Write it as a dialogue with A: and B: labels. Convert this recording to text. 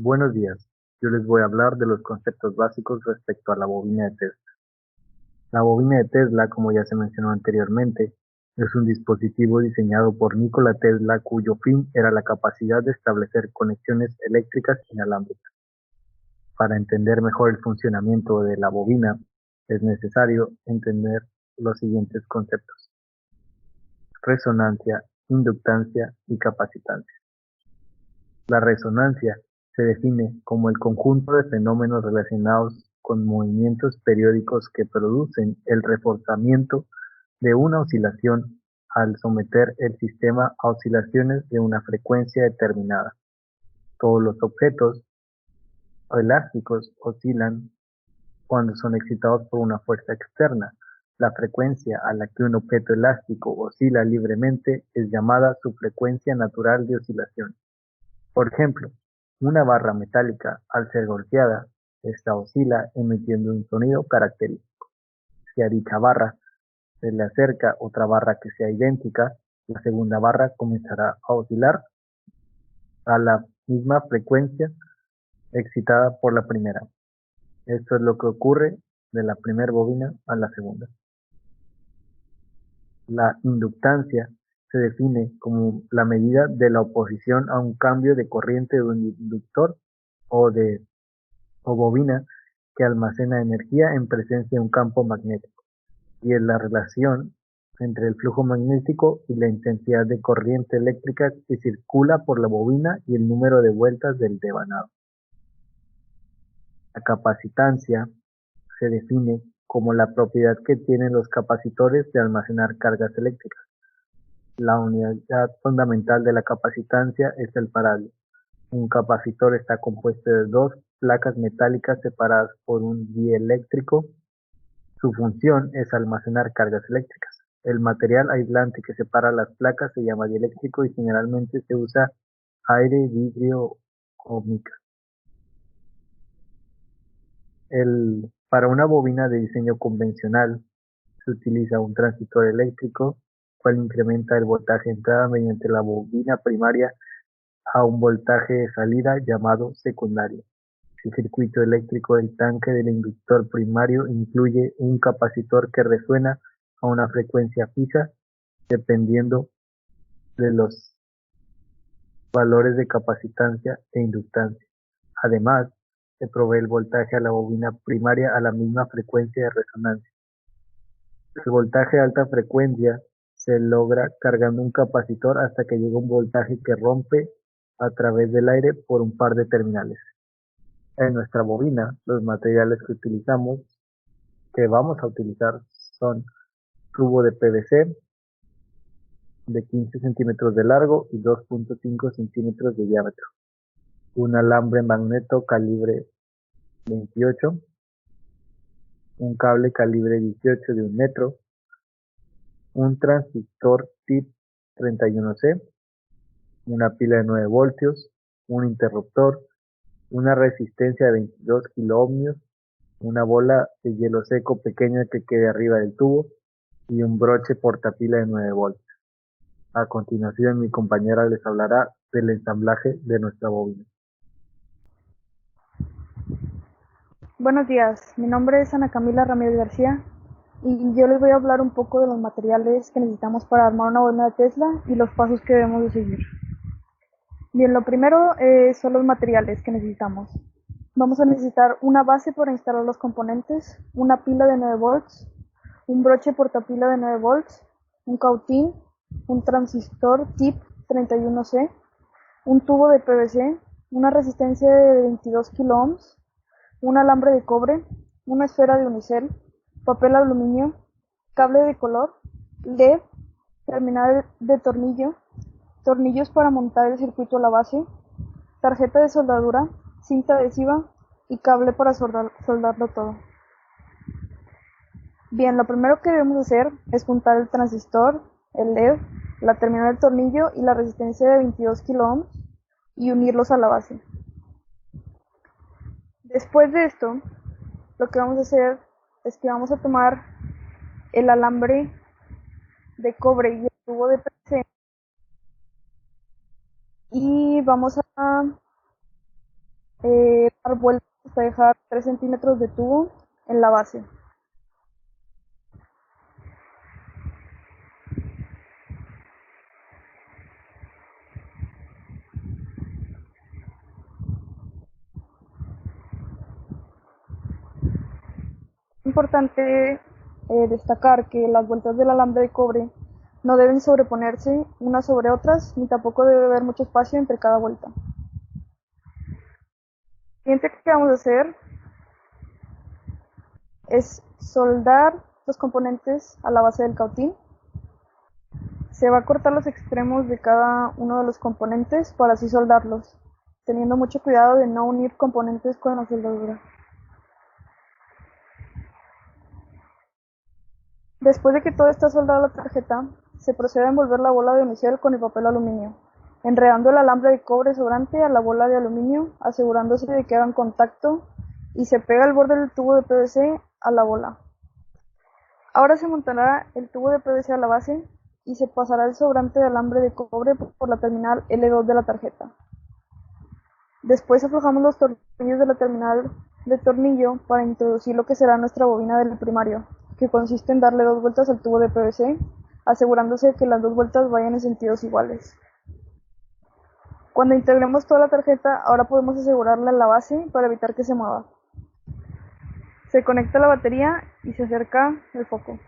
A: Buenos días, yo les voy a hablar de los conceptos básicos respecto a la bobina de Tesla. La bobina de Tesla, como ya se mencionó anteriormente, es un dispositivo diseñado por Nikola Tesla cuyo fin era la capacidad de establecer conexiones eléctricas inalámbricas. Para entender mejor el funcionamiento de la bobina, es necesario entender los siguientes conceptos: resonancia, inductancia y capacitancia. La resonancia se define como el conjunto de fenómenos relacionados con movimientos periódicos que producen el reforzamiento de una oscilación al someter el sistema a oscilaciones de una frecuencia determinada. Todos los objetos elásticos oscilan cuando son excitados por una fuerza externa. La frecuencia a la que un objeto elástico oscila libremente es llamada su frecuencia natural de oscilación. Por ejemplo, una barra metálica, al ser golpeada, esta oscila emitiendo un sonido característico. Si a dicha barra se le acerca otra barra que sea idéntica, la segunda barra comenzará a oscilar a la misma frecuencia excitada por la primera. Esto es lo que ocurre de la primera bobina a la segunda. La inductancia se define como la medida de la oposición a un cambio de corriente de un inductor o bobina que almacena energía en presencia de un campo magnético, y es la relación entre el flujo magnético y la intensidad de corriente eléctrica que circula por la bobina y el número de vueltas del devanado. La capacitancia se define como la propiedad que tienen los capacitores de almacenar cargas eléctricas. La unidad fundamental de la capacitancia es el farad. Un capacitor está compuesto de dos placas metálicas separadas por un dieléctrico. Su función es almacenar cargas eléctricas. El material aislante que separa las placas se llama dieléctrico y generalmente se usa aire, vidrio o mica. Para una bobina de diseño convencional se utiliza un transistor eléctrico, cual incrementa el voltaje de entrada mediante la bobina primaria a un voltaje de salida llamado secundario. El circuito eléctrico del tanque del inductor primario incluye un capacitor que resuena a una frecuencia fija dependiendo de los valores de capacitancia e inductancia. Además, se provee el voltaje a la bobina primaria a la misma frecuencia de resonancia. El voltaje de alta frecuencia se logra cargando un capacitor hasta que llega un voltaje que rompe a través del aire por un par de terminales. En nuestra bobina, los materiales que vamos a utilizar son tubo de PVC de 15 centímetros de largo y 2.5 centímetros de diámetro, un alambre magneto calibre 28, un cable calibre 18 de 1 metro, un transistor TIP 31C, una pila de 9 voltios, un interruptor, una resistencia de 22 kiloohmios, una bola de hielo seco pequeña que quede arriba del tubo y un broche portapila de 9 voltios. A continuación, mi compañera les hablará del ensamblaje de nuestra bobina.
B: Buenos días, mi nombre es Ana Camila Ramírez García y yo les voy a hablar un poco de los materiales que necesitamos para armar una bobina de Tesla y los pasos que debemos de seguir. Bien, lo primero son los materiales que necesitamos. Vamos a necesitar una base para instalar los componentes, una pila de 9 volts, un broche portapila de 9 volts, un cautín, un transistor TIP 31C, un tubo de PVC, una resistencia de 22 kiloohms, un alambre de cobre, una esfera de unicel, papel aluminio, cable de color, LED, terminal de tornillo, tornillos para montar el circuito a la base, tarjeta de soldadura, cinta adhesiva y cable para soldarlo todo. Bien, lo primero que debemos hacer es juntar el transistor, el LED, la terminal del tornillo y la resistencia de 22 kiloohms y unirlos a la base. Después de esto, lo que vamos a hacer es que vamos a tomar el alambre de cobre y el tubo de PVC y vamos a dar vueltas hasta dejar 3 centímetros de tubo en la base. Es importante destacar que las vueltas del alambre de cobre no deben sobreponerse unas sobre otras, ni tampoco debe haber mucho espacio entre cada vuelta. Lo siguiente que vamos a hacer es soldar los componentes a la base del cautín. Se va a cortar los extremos de cada uno de los componentes para así soldarlos, teniendo mucho cuidado de no unir componentes con la soldadura. Después de que todo está soldado a la tarjeta, se procede a envolver la bola de unicel con el papel aluminio, enredando el alambre de cobre sobrante a la bola de aluminio, asegurándose de que hagan contacto, y se pega el borde del tubo de PVC a la bola. Ahora se montará el tubo de PVC a la base y se pasará el sobrante de alambre de cobre por la terminal L2 de la tarjeta. Después aflojamos los tornillos de la terminal de tornillo para introducir lo que será nuestra bobina del primario, que consiste en darle 2 vueltas al tubo de PVC, asegurándose de que las 2 vueltas vayan en sentidos iguales. Cuando integremos toda la tarjeta, ahora podemos asegurarla en la base para evitar que se mueva. Se conecta la batería y se acerca el foco.